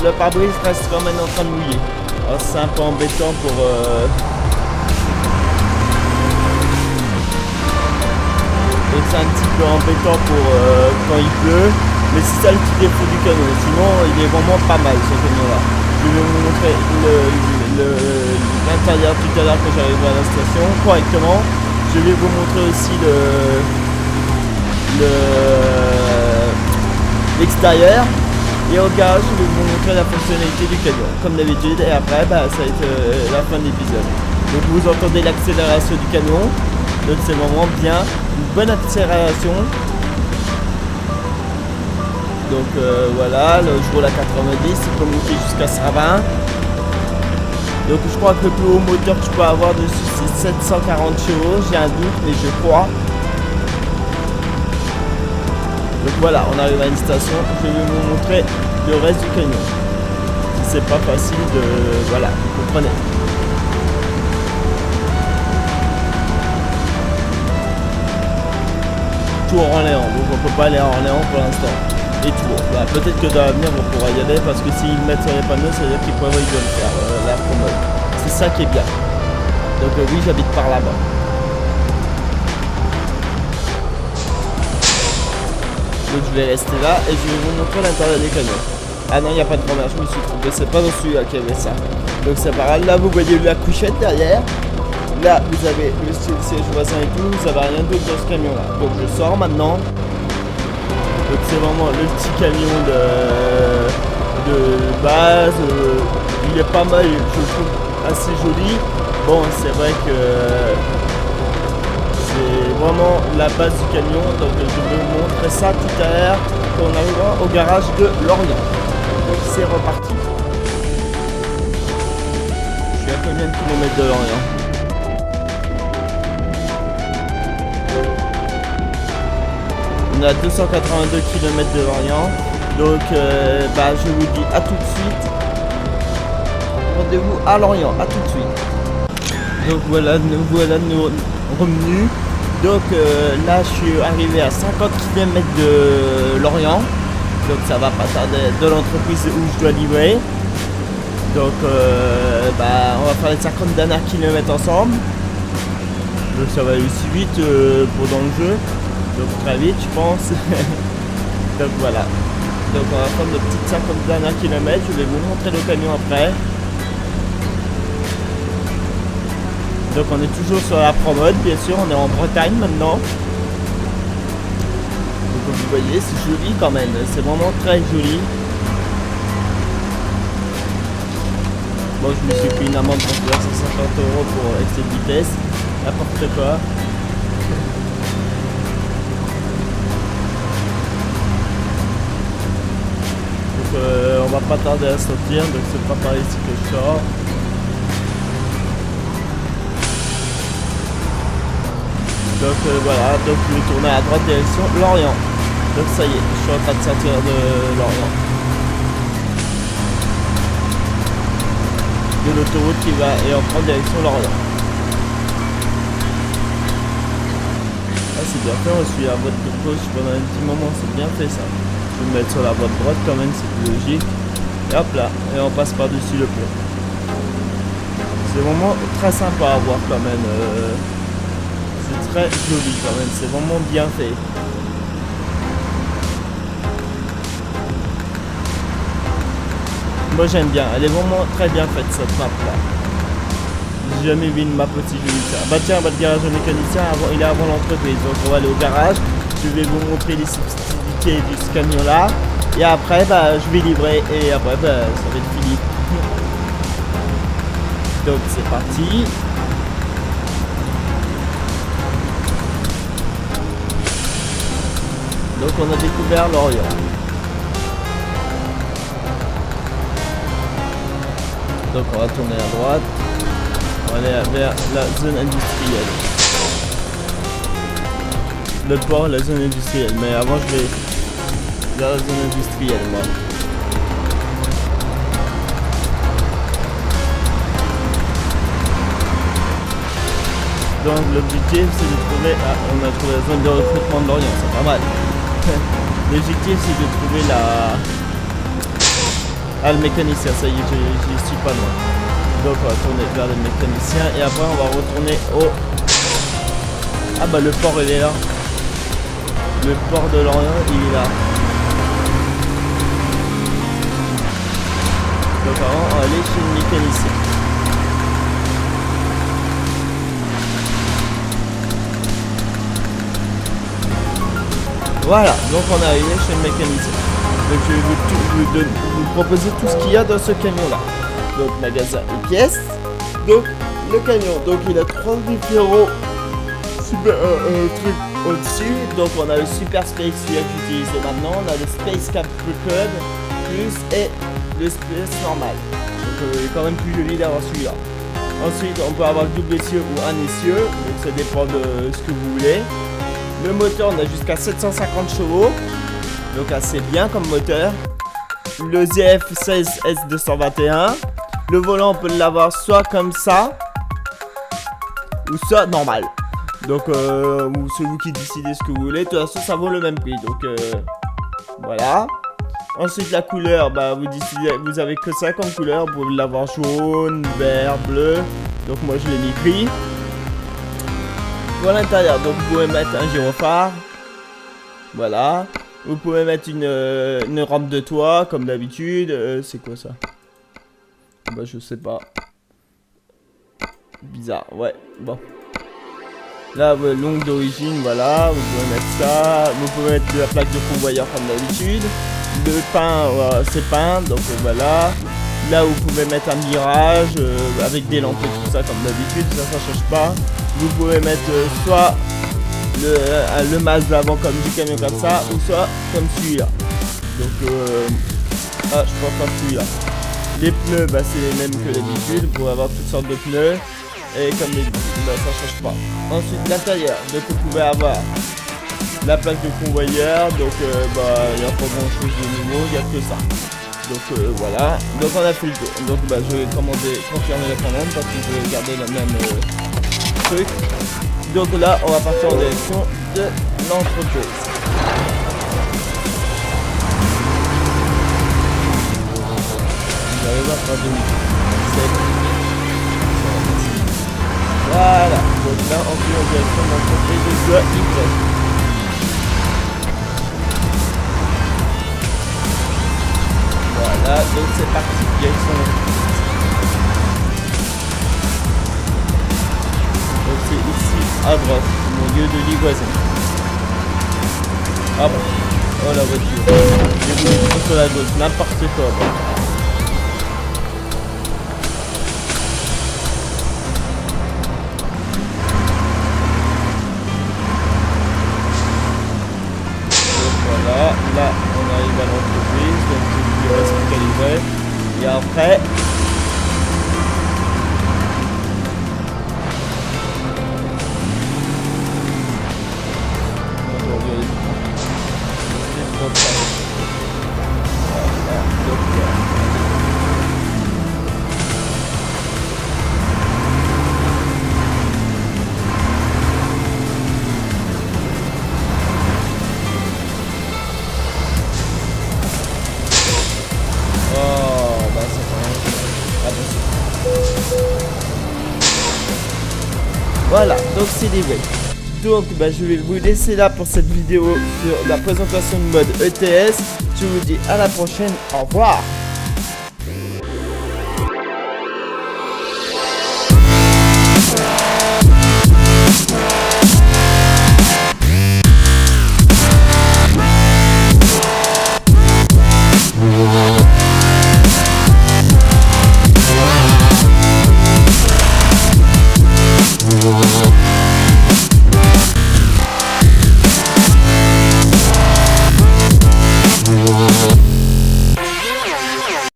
le pare-brise reste quand même en train de mouiller. Alors c'est un peu embêtant pour... Donc c'est un petit peu embêtant pour quand il pleut. Mais c'est ça le petit défaut du camion. Sinon il est vraiment pas mal ce camion là. Je vais vous montrer l'intérieur tout à l'heure quand j'arriverai à la station correctement. Je vais vous montrer aussi l'extérieur. Et au garage, je vais vous montrer la fonctionnalité du camion, comme d'habitude. Et après, ça va être la fin de l'épisode. Donc vous entendez l'accélération du camion. Donc c'est vraiment bien. Une bonne accélération. Donc voilà, je roule à 90, il peut monter jusqu'à 120. Donc je crois que le plus haut moteur que je peux avoir dessus c'est 740 chevaux, j'ai un doute mais je crois. Donc voilà, on arrive à une station, je vais vous montrer le reste du camion. C'est pas facile de... voilà, vous comprenez. Tour Orléans, donc on peut pas aller à Orléans pour l'instant. Et Tours, peut-être que dans l'avenir on pourra y aller parce que s'ils mettent sur les panneaux, ça veut dire qu'ils prévoient de le faire, la promo. C'est ça qui est bien. Donc oui, j'habite par là-bas. Donc je vais rester là et je vais vous montrer l'intérieur des camions. Ah non, il n'y a pas de première, je me suis trompé, c'est pas dans celui-là qu'il y avait ça. Donc c'est pareil, là vous voyez la couchette derrière. Là vous avez le siège voisin et tout, vous avez rien d'autre dans ce camion là. Donc je sors maintenant. Donc c'est vraiment le petit camion de base. Il est pas mal, je le trouve assez joli. Bon, c'est vrai que c'est vraiment la base du camion. Donc je vais vous montrer ça tout à l'heure quand on arrivera au garage de Lorient. Donc c'est reparti. Je suis à combien de kilomètres de Lorient? On est à 282 km de Lorient. Donc je vous dis à tout de suite. Rendez-vous à Lorient, à tout de suite. Donc voilà, nous revenus. Donc là je suis arrivé à 50 km de Lorient. Donc ça va pas tarder de l'entreprise où je dois livrer. Donc on va faire les 50 derniers kilomètres ensemble. Donc ça va aller aussi vite pour dans le jeu. Donc très vite je pense. Donc voilà. Donc on va prendre nos petites 50 derniers kilomètres. Je vais vous montrer le camion après. Donc on est toujours sur la Promode, bien sûr, on est en Bretagne maintenant. Donc comme vous voyez, c'est joli quand même, c'est vraiment très joli. Bon, je me suis pris une amende pour 150 € pour excès de vitesse, n'importe quoi. Donc on va pas tarder à sortir, donc c'est pas par ici que je sors. Donc voilà, donc je vais tourner à droite direction Lorient. Donc ça y est, je suis en train de sortir de Lorient. De l'autoroute qui va et en prendre direction Lorient. Ah c'est bien fait, on suit la voie de gauche pendant un petit moment, c'est bien fait ça. Je vais me mettre sur la voie de droite quand même, c'est plus logique. Et hop là, et on passe par-dessus le pont. C'est vraiment très sympa à voir quand même. C'est très joli quand même, c'est vraiment bien fait. Moi j'aime bien, elle est vraiment très bien faite cette map là. J'ai jamais vu une map aussi jolie que ça. Bah tiens, le garage de mécanicien, il est avant l'entreprise. Donc on va aller au garage, je vais vous montrer les subtilités de ce camion là. Et après je vais livrer et après ça va être fini. Donc c'est parti. Donc on a découvert Lorient. Donc on va tourner à droite. On va aller vers la zone industrielle. Le port, la zone industrielle. Mais avant je vais vers la zone industrielle moi. Donc l'objectif c'est de trouver... Ah, on a trouvé la zone de recrutement de Lorient, c'est pas mal. L'objectif c'est de trouver Ah, le mécanicien, ça y est, j'y suis pas loin. Donc on va tourner vers le mécanicien et après on va retourner au... Ah bah le port il est là. Le port de Lorient il est là. Donc avant on va aller chez le mécanicien. Voilà, donc on est arrivé chez le mécanicien. Donc je vais vous proposer tout ce qu'il y a dans ce camion là. Donc magasin et pièces. Donc le camion, donc il a 3 différents trucs au-dessus. Donc on a le Super Space celui que j'utilise maintenant. On a le Space Cap Code plus et le Space normal. Donc il est quand même plus joli d'avoir celui-là. Ensuite on peut avoir double essieu ou un essieu. Donc ça dépend de ce que vous voulez. Le moteur on a jusqu'à 750 chevaux. Donc assez bien comme moteur. Le ZF16 S221. Le volant on peut l'avoir soit comme ça ou soit normal. Donc c'est vous qui décidez ce que vous voulez. De toute façon ça vaut le même prix. Donc voilà. Ensuite la couleur, bah vous décidez, vous avez que ça comme couleur. Vous pouvez l'avoir jaune, vert, bleu. Donc moi je l'ai mis gris. Pour l'intérieur, donc vous pouvez mettre un gyrophare. Voilà. Vous pouvez mettre une rampe de toit comme d'habitude. C'est quoi ça? Bah je sais pas. Bizarre, ouais. Bon. Là, longue d'origine, voilà. Vous pouvez mettre ça. Vous pouvez mettre la plaque de convoyeur comme d'habitude. Le pain, c'est peint. Donc voilà. Là, vous pouvez mettre un mirage avec des lampes et tout ça comme d'habitude. Ça change pas. Vous pouvez mettre soit le masque d'avant comme du camion comme ça, ou soit comme celui-là. Donc je pense pas celui-là. Les pneus, bah c'est les mêmes que d'habitude. Vous pouvez avoir toutes sortes de pneus. Et comme d'habitude, bah, ça change pas. Ensuite l'intérieur, donc vous pouvez avoir la plaque de convoyeur. Donc bah il n'y a pas grand chose de nouveau, il n'y a que ça. Donc voilà. Donc on a fait le tour. Donc bah je vais confirmer la commande parce que je vais garder le même truc. Donc là, on va partir en direction de l'entreprise. Vous allez voir par 2017. Voilà. Donc là, on fait en direction de l'entreprise de Yves. Voilà. Donc c'est parti. Direction de l'entreprise. Donc c'est ici à droite, mon lieu de livraison. Ah bon. Oh la voiture. J'ai voulu prendre sur la gauche, n'importe quoi. Bon. Donc voilà, là on arrive à l'entreprise, donc il reste plus qu'à livrer. Et après... Voilà, donc c'est livré. Donc bah, je vais vous laisser là pour cette vidéo sur la présentation de mode ETS. Je vous dis à la prochaine, au revoir.